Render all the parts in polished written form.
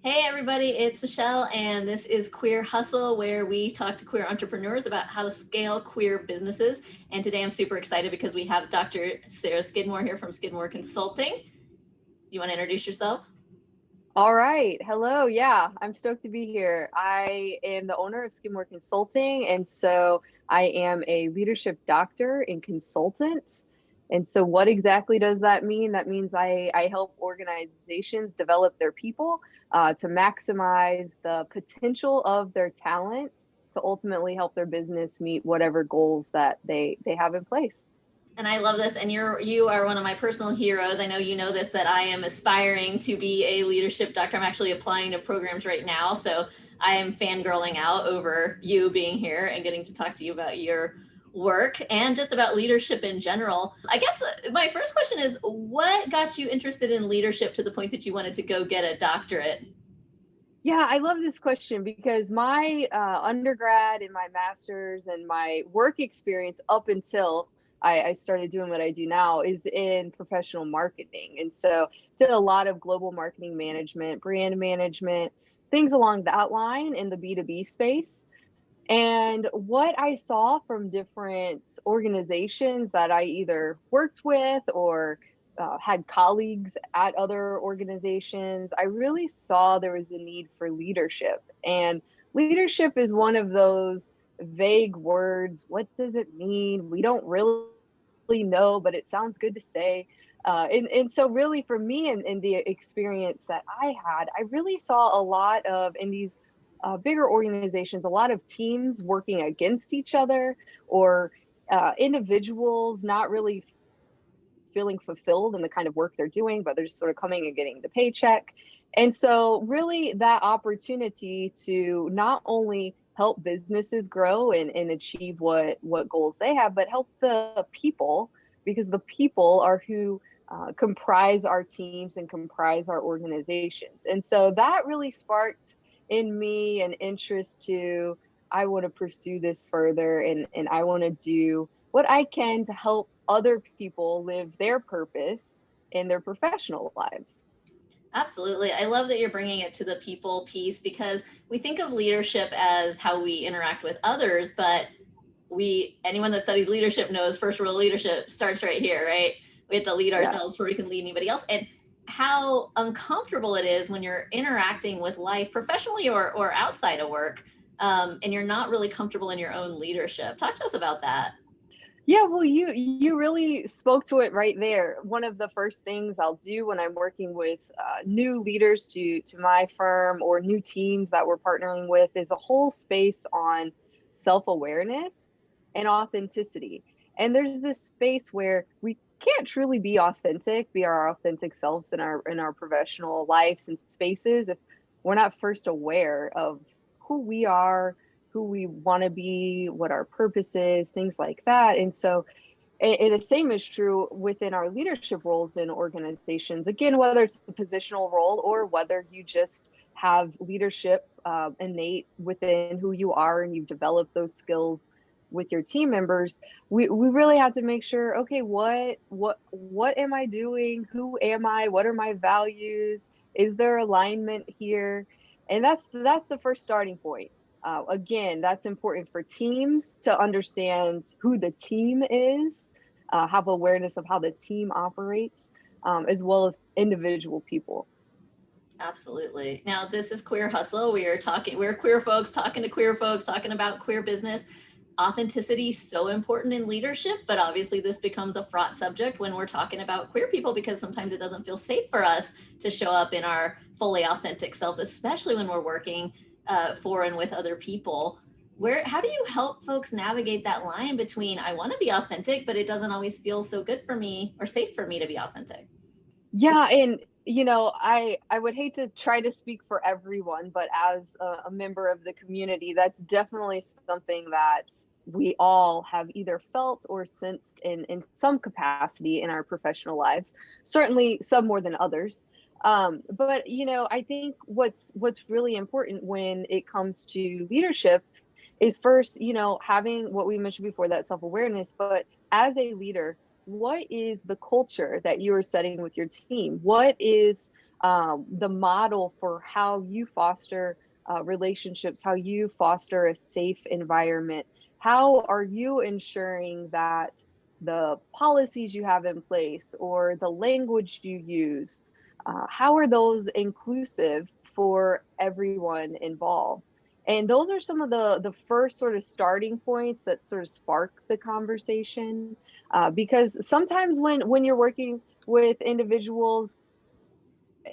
Hey everybody, it's Michelle and this is Queer Hustle, where we talk to queer entrepreneurs about how to scale queer businesses. And today I'm super excited because we have Dr. Sarah Skidmore here from Skidmore Consulting. You want to introduce yourself? All right. Hello. Yeah, I'm stoked to be here. I am the owner of Skidmore Consulting, and so I am a leadership doctor and consultant. And so, what exactly does that mean? That means I help organizations develop their people to maximize the potential of their talent to ultimately help their business meet whatever goals that they have in place. And I love this. And you are one of my personal heroes. I know you know this, that I am aspiring to be a leadership doctor. I'm actually applying to programs right now. So I am fangirling out over you being here and getting to talk to you about your work and just about leadership in general. I guess my first question is, what got you interested in leadership to the point that you wanted to go get a doctorate? Yeah, I love this question because my undergrad and my master's and my work experience up until I started doing what I do now is in professional marketing. And so did a lot of global marketing management, brand management, things along that line in the B2B space. And what I saw from different organizations that I either worked with or had colleagues at other organizations, I really saw there was a need for leadership. And leadership is one of those vague words. What does it mean? We don't really know, but it sounds good to say. And so, really, for me and the experience that I had, I really saw a lot of in these bigger organizations, a lot of teams working against each other or individuals not really feeling fulfilled in the kind of work they're doing, but they're just sort of coming and getting the paycheck. And so, really, that opportunity to not only help businesses grow and achieve what goals they have, but help the people, because the people are who comprise our teams and comprise our organizations. And so that really sparked in me an interest to I want to pursue this further and I want to do what I can to help other people live their purpose in their professional lives. Absolutely. I love that you're bringing it to the people piece because we think of leadership as how we interact with others, but anyone that studies leadership knows first rule of leadership starts right here, right? We have to lead Yeah. ourselves before we can lead anybody else. And how uncomfortable it is when you're interacting with life professionally or outside of work, and you're not really comfortable in your own leadership. Talk to us about that. Yeah, well, you really spoke to it right there. One of the first things I'll do when I'm working with new leaders to my firm or new teams that we're partnering with is a whole space on self-awareness and authenticity. And there's this space where we can't truly be our authentic selves in our professional lives and spaces if we're not first aware of who we are, who we want to be, what our purpose is, things like that. And so, the same is true within our leadership roles in organizations. Again, whether it's a positional role or whether you just have leadership innate within who you are and you've developed those skills with your team members, we really have to make sure, okay, what am I doing? Who am I? What are my values? Is there alignment here? And that's the first starting point. Again, that's important for teams to understand who the team is, have awareness of how the team operates, as well as individual people. Absolutely. Now, this is Queer Hustle. We're queer folks talking to queer folks, talking about queer business. Authenticity is so important in leadership, but obviously this becomes a fraught subject when we're talking about queer people because sometimes it doesn't feel safe for us to show up in our fully authentic selves, especially when we're working for and with other people. How do you help folks navigate that line between I want to be authentic, but it doesn't always feel so good for me or safe for me to be authentic? Yeah, and I would hate to try to speak for everyone, but as a member of the community, that's definitely something that we all have either felt or sensed in some capacity in our professional lives. Certainly, some more than others. But I think what's really important when it comes to leadership is first, having what we mentioned before, that self-awareness, but as a leader, what is the culture that you are setting with your team? What is the model for how you foster relationships, how you foster a safe environment. How are you ensuring that the policies you have in place or the language you use, how are those inclusive for everyone involved? And those are some of the first sort of starting points that sort of spark the conversation. Because sometimes when you're working with individuals,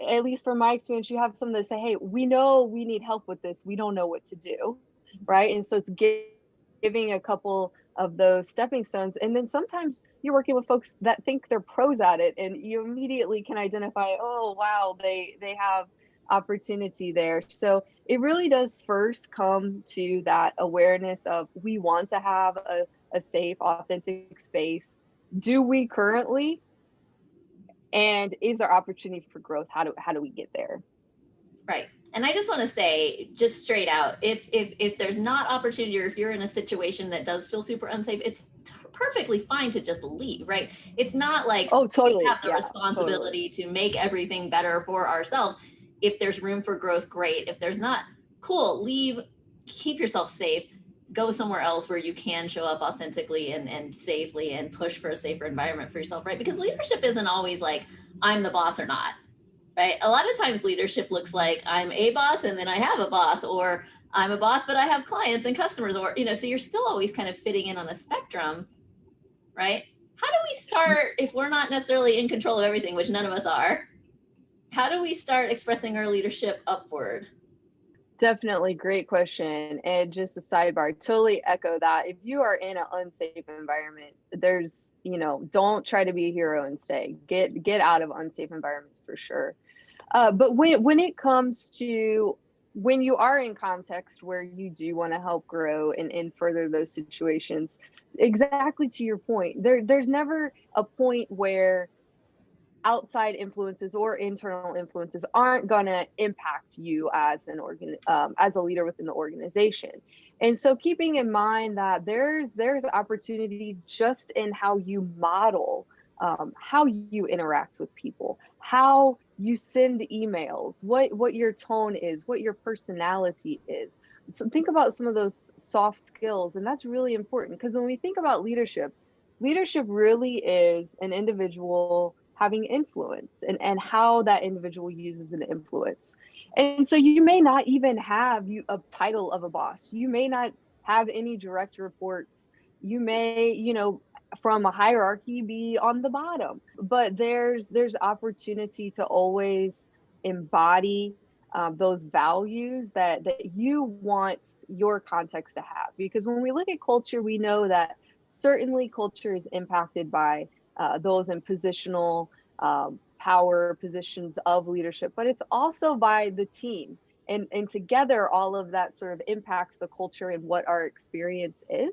at least from my experience, you have some that say, "Hey, we know we need help with this. We don't know what to do," right? And so it's giving a couple of those stepping stones. And then sometimes you're working with folks that think they're pros at it, and you immediately can identify, oh wow, they have opportunity there. So it really does first come to that awareness of we want to have a safe, authentic space. Do we currently? And is there opportunity for growth? How do we get there? Right. And I just want to say, just straight out, if there's not opportunity, or if you're in a situation that does feel super unsafe, it's perfectly fine to just leave, right? It's not like Oh, we totally. have the Yeah, totally. responsibility to make everything better for ourselves. If there's room for growth, great. If there's not, cool, leave, keep yourself safe, go somewhere else where you can show up authentically and safely and push for a safer environment for yourself, right? Because leadership isn't always like, I'm the boss or not. Right? A lot of times leadership looks like I'm a boss and then I have a boss, or I'm a boss, but I have clients and customers, or, so you're still always kind of fitting in on a spectrum, right? How do we start, if we're not necessarily in control of everything, which none of us are, how do we start expressing our leadership upward? Definitely great question. And just a sidebar, totally echo that. If you are in an unsafe environment, don't try to be a hero and stay. Get out of unsafe environments for sure. But when it comes to when you are in context where you do want to help grow and further those situations, exactly to your point, there's never a point where outside influences or internal influences aren't going to impact you as as a leader within the organization. And so keeping in mind that there's opportunity just in how you model, how you interact with people, how you send emails, what your tone is, what your personality is. So think about some of those soft skills, and that's really important because when we think about leadership, leadership really is an individual having influence and how that individual uses an influence. And so you may not even have a title of a boss. You may not have any direct reports. You may, from a hierarchy be on the bottom. But there's opportunity to always embody those values that you want your context to have. Because when we look at culture, we know that certainly culture is impacted by those in positional power positions of leadership, but it's also by the team. And together, all of that sort of impacts the culture and what our experience is.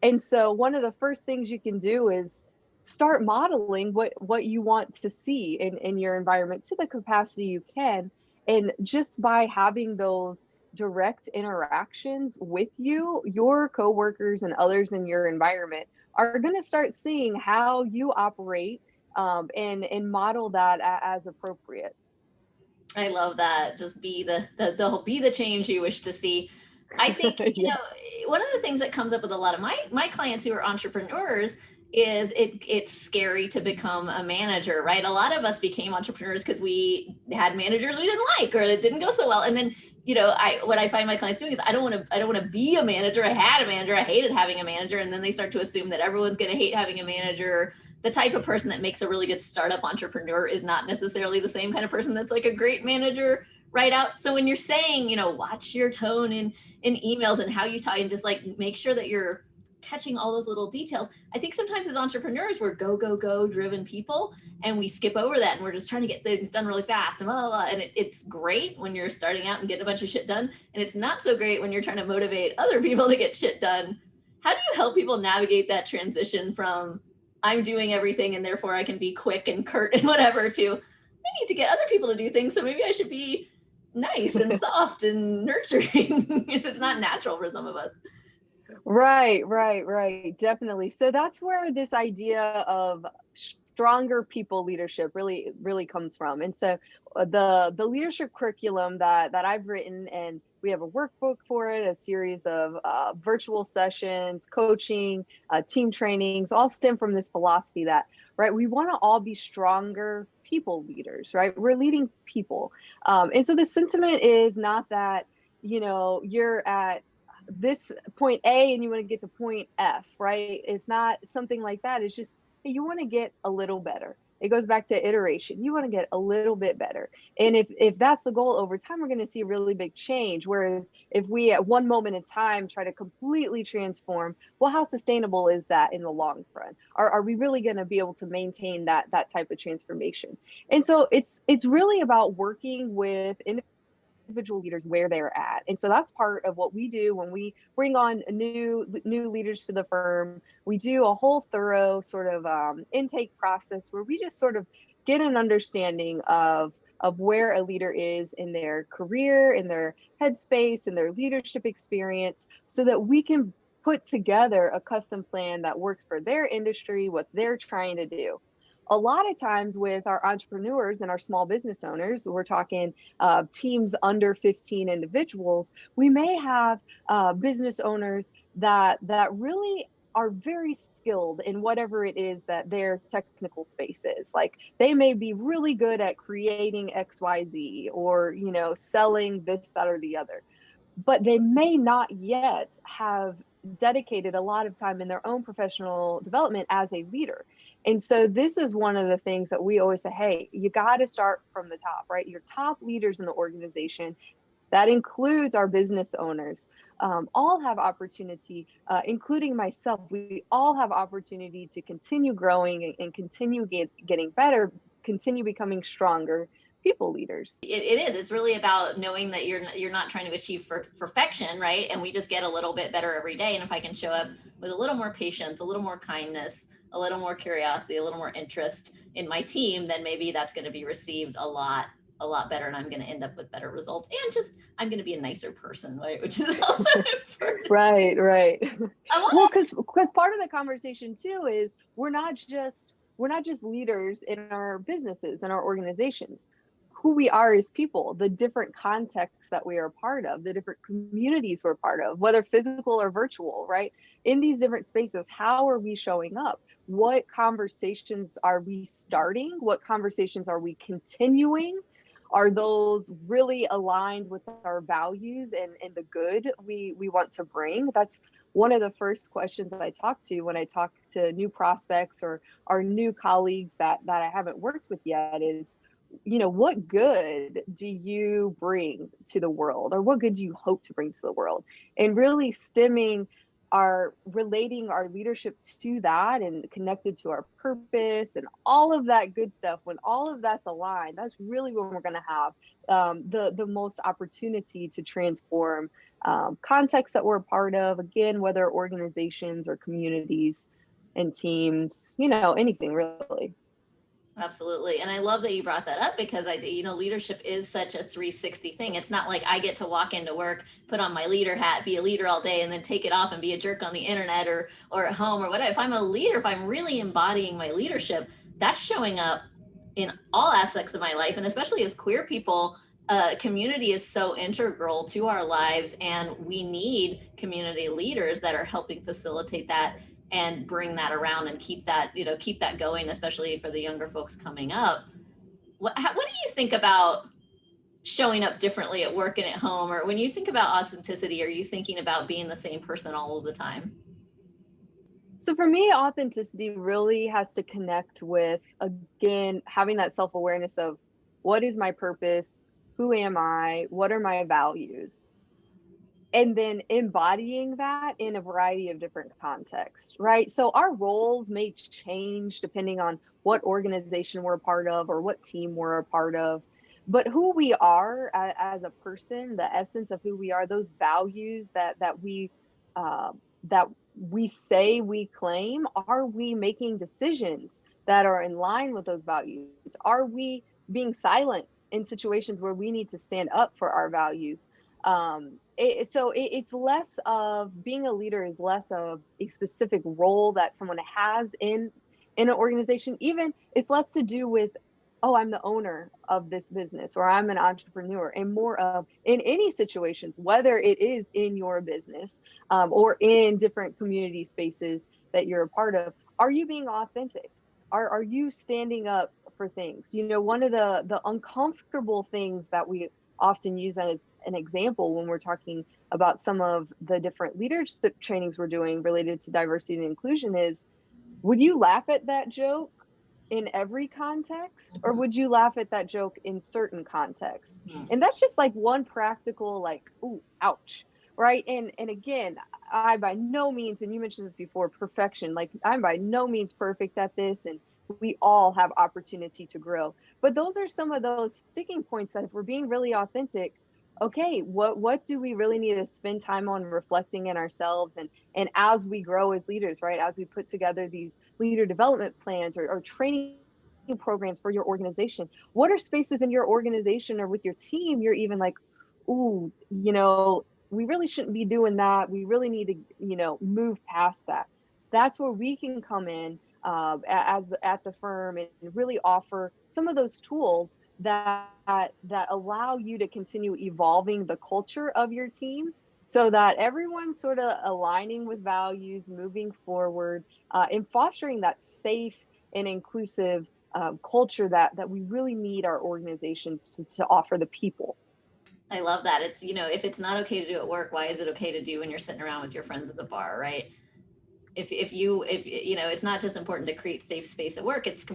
And so one of the first things you can do is start modeling what you want to see in your environment to the capacity you can. And just by having those direct interactions with your coworkers and others in your environment are going to start seeing how you operate, and model that as appropriate. I love that. Just be be the change you wish to see. I think, Yeah. one of the things that comes up with a lot of my clients who are entrepreneurs is it's scary to become a manager, right? A lot of us became entrepreneurs because we had managers we didn't like, or it didn't go so well. And then, what I find my clients doing is I don't want to be a manager. I had a manager. I hated having a manager. And then they start to assume that everyone's going to hate having a manager. The type of person that makes a really good startup entrepreneur is not necessarily the same kind of person that's like a great manager right out. So when you're saying, watch your tone in emails and how you talk, and just like make sure that you're catching all those little details. I think sometimes as entrepreneurs, we're go driven people, and we skip over that, and we're just trying to get things done really fast and blah, blah, blah. And it's great when you're starting out and getting a bunch of shit done. And it's not so great when you're trying to motivate other people to get shit done. How do you help people navigate that transition from I'm doing everything and therefore I can be quick and curt and whatever, to I need to get other people to do things, so maybe I should be nice and soft and nurturing if it's not natural for some of us? Right, right, right. Definitely. So that's where this idea of stronger people leadership really comes from. And so the leadership curriculum that I've written, and we have a workbook for it, a series of virtual sessions, coaching, team trainings, all stem from this philosophy that, right, we want to all be stronger people leaders, right? We're leading people. And so the sentiment is not that, you're at this point A and you want to get to point F, right? It's not something like that. It's just, hey, you want to get a little better. It goes back to iteration. You want to get a little bit better. And if that's the goal over time, we're going to see a really big change. Whereas if we at one moment in time try to completely transform, well, how sustainable is that in the long run? Are we really going to be able to maintain that type of transformation? And so it's really about working with individual leaders where they're at. And so that's part of what we do when we bring on new leaders to the firm. We do a whole thorough sort of intake process where we just sort of get an understanding of where a leader is in their career, in their headspace, in their leadership experience, so that we can put together a custom plan that works for their industry, what they're trying to do. A lot of times with our entrepreneurs and our small business owners, we're talking teams under 15 individuals, we may have business owners that really are very skilled in whatever it is that their technical space is. Like they may be really good at creating XYZ, or, selling this, that, or the other, but they may not yet have dedicated a lot of time in their own professional development as a leader. And so this is one of the things that we always say, hey, you got to start from the top, right? Your top leaders in the organization, that includes our business owners, all have opportunity, including myself. We all have opportunity to continue growing and continue getting better, continue becoming stronger people leaders. It is. It's really about knowing that you're not trying to achieve perfection, right? And we just get a little bit better every day. And if I can show up with a little more patience, a little more kindness, a little more curiosity, a little more interest in my team, then maybe that's going to be received a lot better, and I'm going to end up with better results, and just I'm going to be a nicer person, right? Which is also important. Right. Well, because part of the conversation too is we're not just leaders in our businesses and our organizations. Who we are as people, the different contexts that we are a part of, the different communities we're part of, whether physical or virtual, right? In these different spaces, how are we showing up? What conversations are we starting? What conversations are we continuing? Are those really aligned with our values and the good we want to bring? That's one of the first questions that I talk to when I talk to new prospects or our new colleagues that I haven't worked with yet is, what good do you bring to the world, or what good do you hope to bring to the world? And really relating our leadership to that and connected to our purpose and all of that good stuff. When all of that's aligned, that's really when we're going to have the most opportunity to transform contexts that we're a part of, again, whether organizations or communities and teams, anything really. Absolutely. And I love that you brought that up, because leadership is such a 360 thing. It's not like I get to walk into work, put on my leader hat, be a leader all day, and then take it off and be a jerk on the internet or at home or whatever. If I'm a leader, if I'm really embodying my leadership, that's showing up in all aspects of my life. And especially as queer people, community is so integral to our lives, and we need community leaders that are helping facilitate that and bring that around and keep that going, especially for the younger folks coming up. What do you think about showing up differently at work and at home? Or when you think about authenticity, are you thinking about being the same person all of the time? So for me, authenticity really has to connect with, again, having that self-awareness of what is my purpose? Who am I? What are my values? And then embodying that in a variety of different contexts, right? So our roles may change depending on what organization we're a part of or what team we're a part of. But who we are as a person, the essence of who we are, those values that we say we claim, are we making decisions that are in line with those values? Are we being silent in situations where we need to stand up for our values? It's less of being a leader, is less of a specific role that someone has in in an organization. Even it's less to do with, oh, I'm the owner of this business or I'm an entrepreneur, and more of in any situations, whether it is in your business or in different community spaces that you're a part of, are you being authentic? Are you standing up for things? One of the uncomfortable things that we often use as an example when we're talking about some of the different leadership trainings we're doing related to diversity and inclusion is, would you laugh at that joke in every context, or Mhm, would you laugh at that joke in certain contexts? mhm. And that's just like one practical, like, ooh, ouch, right? And again, I by no means, and you mentioned this before, perfection. Like, I'm by no means perfect at this, and we all have opportunity to grow. But those are some of those sticking points that if we're being really authentic, okay, what do we really need to spend time on reflecting in ourselves, and as we grow as leaders, right? As we put together these leader development plans or training programs for your organization, what are spaces in your organization or with your team you're even like, ooh, we really shouldn't be doing that. We really need to, move past that. That's where we can come in at the firm and really offer some of those tools that allow you to continue evolving the culture of your team so that everyone's sort of aligning with values, moving forward, and fostering that safe and inclusive culture that we really need our organizations to offer the people. I love that. It's, if it's not okay to do at work, why is it okay to do when you're sitting around with your friends at the bar, right? If it's not just important to create safe space at work, it's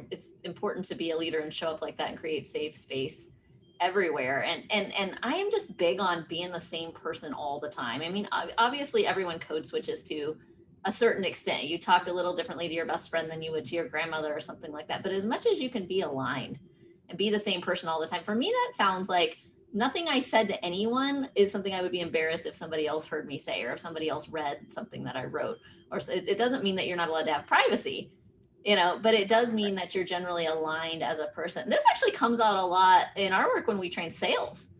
important to be a leader and show up like that and create safe space everywhere. And I am just big on being the same person all the time. I mean, obviously everyone code switches to a certain extent. You talk a little differently to your best friend than you would to your grandmother or something like that. But as much as you can be aligned and be the same person all the time, for me, that sounds like nothing I said to anyone is something I would be embarrassed if somebody else heard me say, or if somebody else read something that I wrote. Or it doesn't mean that you're not allowed to have privacy, but it does mean that you're generally aligned as a person. This actually comes out a lot in our work when we train sales.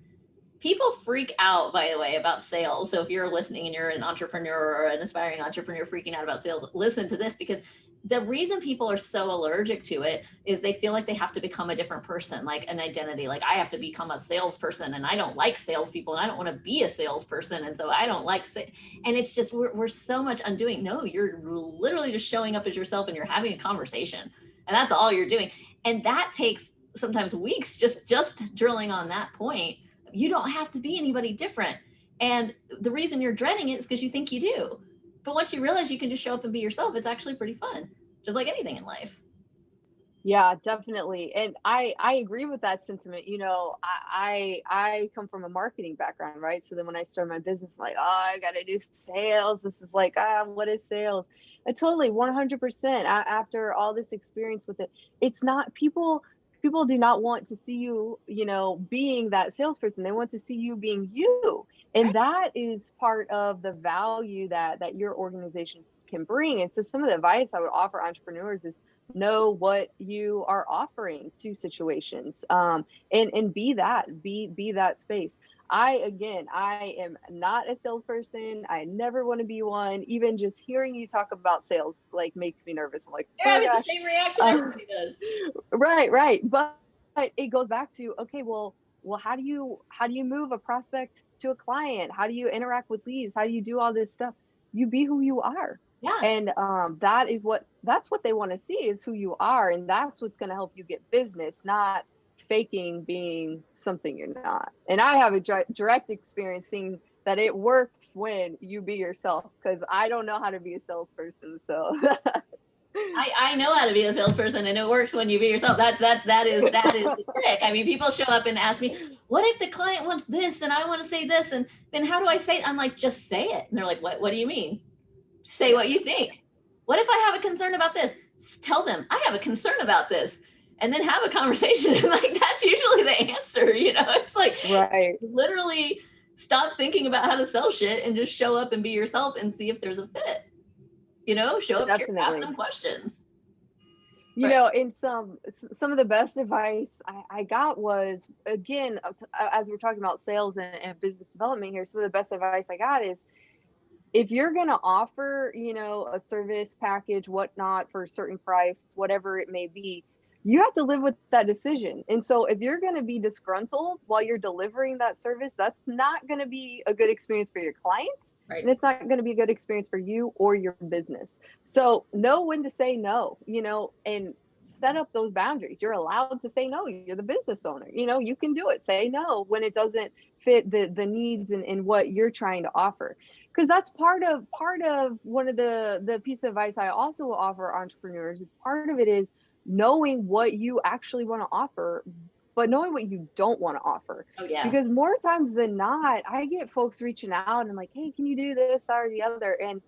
People freak out, by the way, about sales. So if you're listening and you're an entrepreneur or an aspiring entrepreneur freaking out about sales, listen to this, because the reason people are so allergic to it is they feel like they have to become a different person, like an identity. Like, I have to become a salesperson, and I don't like salespeople, and I don't want to be a salesperson, and so I don't like and it's just we're so much undoing. No, you're literally just showing up as yourself, and you're having a conversation, and that's all you're doing. And that takes sometimes weeks, just drilling on that point. You don't have to be anybody different, and the reason you're dreading it is because you think you do. But once you realize you can just show up and be yourself, it's actually pretty fun, just like anything in life. Yeah, definitely. And I agree with that sentiment. I come from a marketing background, right? So then when I started my business, I'm like, oh, I got to do sales. This is like, what is sales? And totally 100% after all this experience with it, it's not people do not want to see you, being that salesperson. They want to see you being you. And Right. that is part of the value that your organization can bring. And so some of the advice I would offer entrepreneurs is know what you are offering to situations, and be that space. I am not a salesperson. I never want to be one. Even just hearing you talk about sales like makes me nervous. I'm like, You're oh my having the gosh. same reaction uh, everybody does. right, but it goes back to, okay, well, how do you move a prospect to a client? How do you interact with leads? How do you do all this stuff? You be who you are. Yeah. And that's what they want to see, is who you are, and that's what's going to help you get business, not faking being something you're not. And I have a direct experience seeing that it works when you be yourself, because I don't know how to be a salesperson. So I know how to be a salesperson, and it works when you be yourself. That is the trick. I mean, people show up and ask me, what if the client wants this and I want to say this, and then how do I say it? I'm like, just say it. And they're like, what do you mean? Say what you think. What if I have a concern about this? Tell them I have a concern about this, and then have a conversation. Like, that's usually the answer. It's like, right. literally stop thinking about how to sell shit and just show up and be yourself and see if there's a fit. Show up curious, ask Definitely. them questions. In some of the best advice I got was, again, as we're talking about sales and business development here, some of the best advice I got is if you're going to offer, a service package, whatnot, for a certain price, whatever it may be, you have to live with that decision. And so if you're going to be disgruntled while you're delivering that service, that's not going to be a good experience for your clients. Right. And it's not going to be a good experience for you or your business. So know when to say no, and set up those boundaries. You're allowed to say no. You're the business owner. You can do it. Say no when it doesn't fit the needs and what you're trying to offer, because that's part of one of the piece of advice I also offer entrepreneurs. Is part of it is knowing what you actually want to offer, but knowing what you don't want to offer. Oh yeah. Because more times than not, I get folks reaching out and like, hey, can you do this, that, or the other? And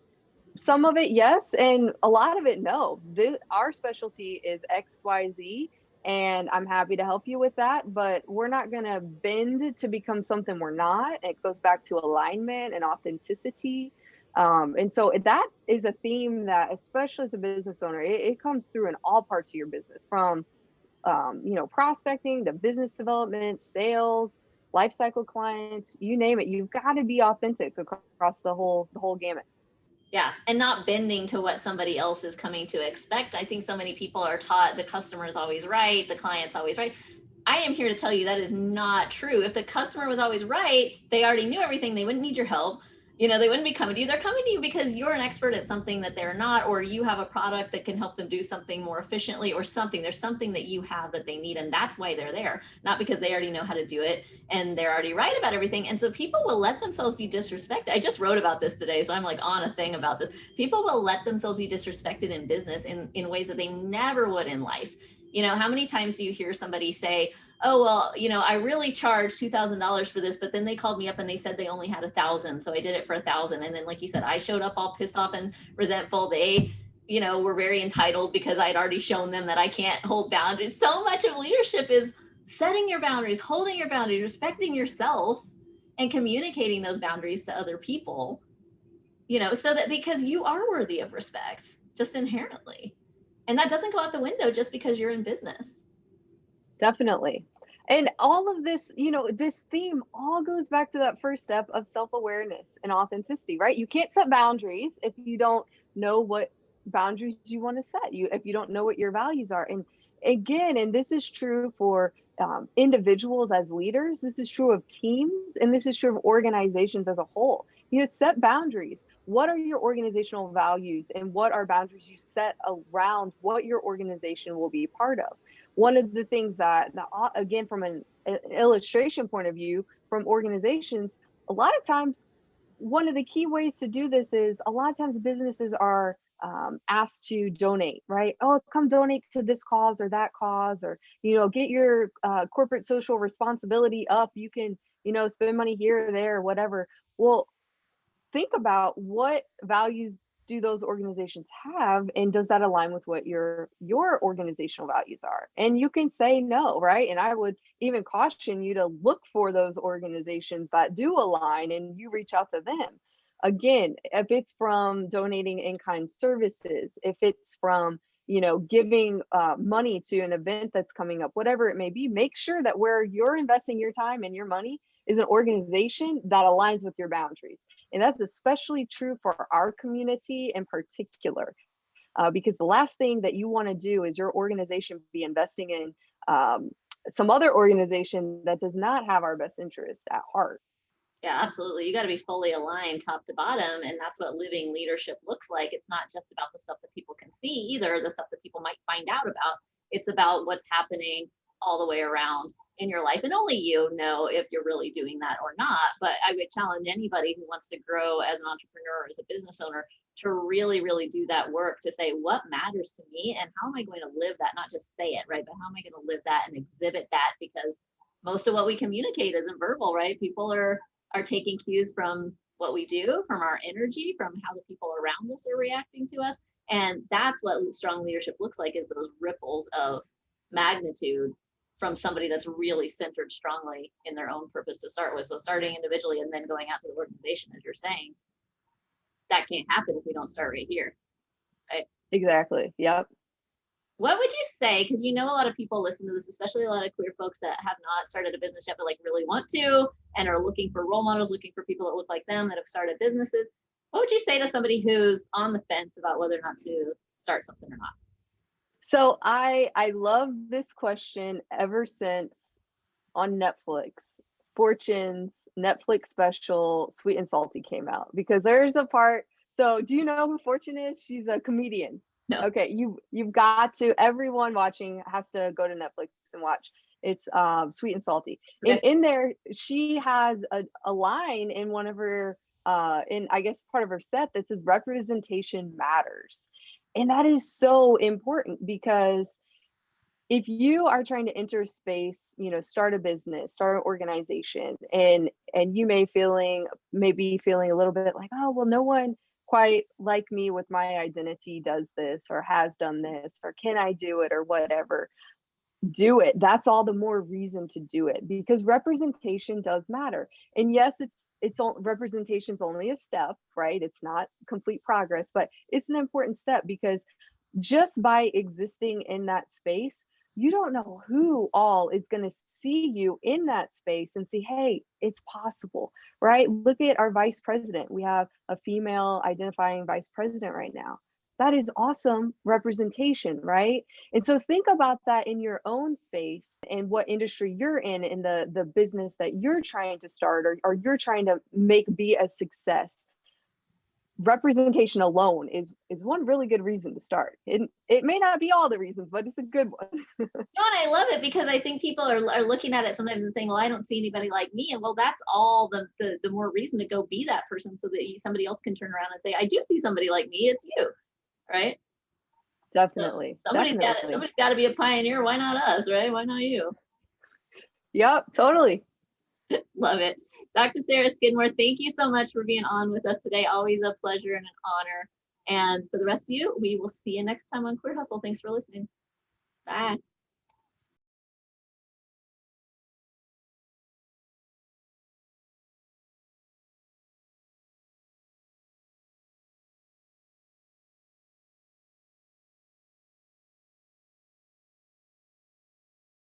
some of it, yes, and a lot of it, no. Our specialty is XYZ, and I'm happy to help you with that, but we're not going to bend to become something we're not. It goes back to alignment and authenticity. And so that is a theme that, especially as a business owner, it comes through in all parts of your business, from prospecting to business development, sales, life cycle clients, you name it. You've got to be authentic across the whole gamut. Yeah, and not bending to what somebody else is coming to expect. I think so many people are taught the customer is always right, the client's always right. I am here to tell you that is not true. If the customer was always right, they already knew everything. They wouldn't need your help. They wouldn't be coming to you. They're coming to you because you're an expert at something that they're not, or you have a product that can help them do something more efficiently, or something. There's something that you have that they need, and that's why they're there, not because they already know how to do it and they're already right about everything. And so people will let themselves be disrespected. I just wrote about this today, so I'm like on a thing about this. People will let themselves be disrespected in business in ways that they never would in life. How many times do you hear somebody say, oh, well, I really charged $2,000 for this, but then they called me up and they said they only had 1,000. So I did it for 1,000. And then, like you said, I showed up all pissed off and resentful. They, were very entitled because I'd already shown them that I can't hold boundaries. So much of leadership is setting your boundaries, holding your boundaries, respecting yourself, and communicating those boundaries to other people, so that, because you are worthy of respect just inherently. And that doesn't go out the window just because you're in business. Definitely. And all of this, this theme all goes back to that first step of self-awareness and authenticity, right? You can't set boundaries if you don't know what boundaries you want to set. If you don't know what your values are. And again, and this is true for individuals as leaders, this is true of teams, and this is true of organizations as a whole. Set boundaries. What are your organizational values, and what are boundaries you set around what your organization will be part of? One of the things that again, from an illustration point of view, from organizations, a lot of times, one of the key ways to do this is, a lot of times businesses are asked to donate, right? Oh, come donate to this cause or that cause, or, get your corporate social responsibility up. You can, spend money here or there, or whatever. Well, think about what values do those organizations have, and does that align with what your organizational values are? And you can say no, right? And I would even caution you to look for those organizations that do align, and you reach out to them. Again, if it's from donating in-kind services, if it's from giving money to an event that's coming up, whatever it may be, make sure that where you're investing your time and your money is an organization that aligns with your boundaries. And that's especially true for our community in particular, because the last thing that you want to do is your organization be investing in some other organization that does not have our best interest at heart. Yeah, absolutely. You got to be fully aligned top to bottom. And that's what living leadership looks like. It's not just about the stuff that people can see either, the stuff that people might find out about. It's about what's happening all the way around in your life. And only you know if you're really doing that or not. But I would challenge anybody who wants to grow as an entrepreneur, as a business owner, to really, really do that work to say, what matters to me and how am I going to live that? Not just say it, right? But how am I going to live that and exhibit that? Because most of what we communicate isn't verbal, right? People are taking cues from what we do, from our energy, from how the people around us are reacting to us. And that's what strong leadership looks like, is those ripples of magnitude from somebody that's really centered strongly in their own purpose to start with. So starting individually and then going out to the organization, as you're saying, that can't happen if we don't start right here. Right? Exactly. Yep. What would you say, because a lot of people listen to this, especially a lot of queer folks that have not started a business yet, but like really want to and are looking for role models, looking for people that look like them that have started businesses. What would you say to somebody who's on the fence about whether or not to start something or not? So I love this question ever since on Netflix, Fortune's Netflix special Sweet and Salty came out, because there's a part. So do you know who Fortune is? She's a comedian. No. Okay, you've got to, everyone watching has to go to Netflix and watch. It's Sweet and Salty. And Okay. in there, she has a line in one of her in, I guess, part of her set that says representation matters. And that is so important, because if you are trying to enter a space, start a business, start an organization, and you maybe feeling a little bit like, oh, well, no one quite like me with my identity does this or has done this, or can I do it, or whatever. Do it. That's all the more reason to do it, because representation does matter. And yes, representation's only a step, right? It's not complete progress, but it's an important step, because just by existing in that space, you don't know who all is going to see you in that space and see, hey, it's possible, right? Look at our vice president. We have a female identifying vice president right now. That is awesome representation, right? And so think about that in your own space and what industry you're in the business that you're trying to start, or you're trying to make be a success. Representation alone is one really good reason to start. It may not be all the reasons, but it's a good one. No, and I love it, because I think people are looking at it sometimes and saying, well, I don't see anybody like me. And well, that's all the more reason to go be that person, so that somebody else can turn around and say, I do see somebody like me. It's you, right? Definitely. So somebody's got to be a pioneer. Why not us, right? Why not you? Yep, totally. Love it. Dr. Sarah Skidmore, thank you so much for being on with us today. Always a pleasure and an honor. And for the rest of you, we will see you next time on Queer Hustle. Thanks for listening. Bye.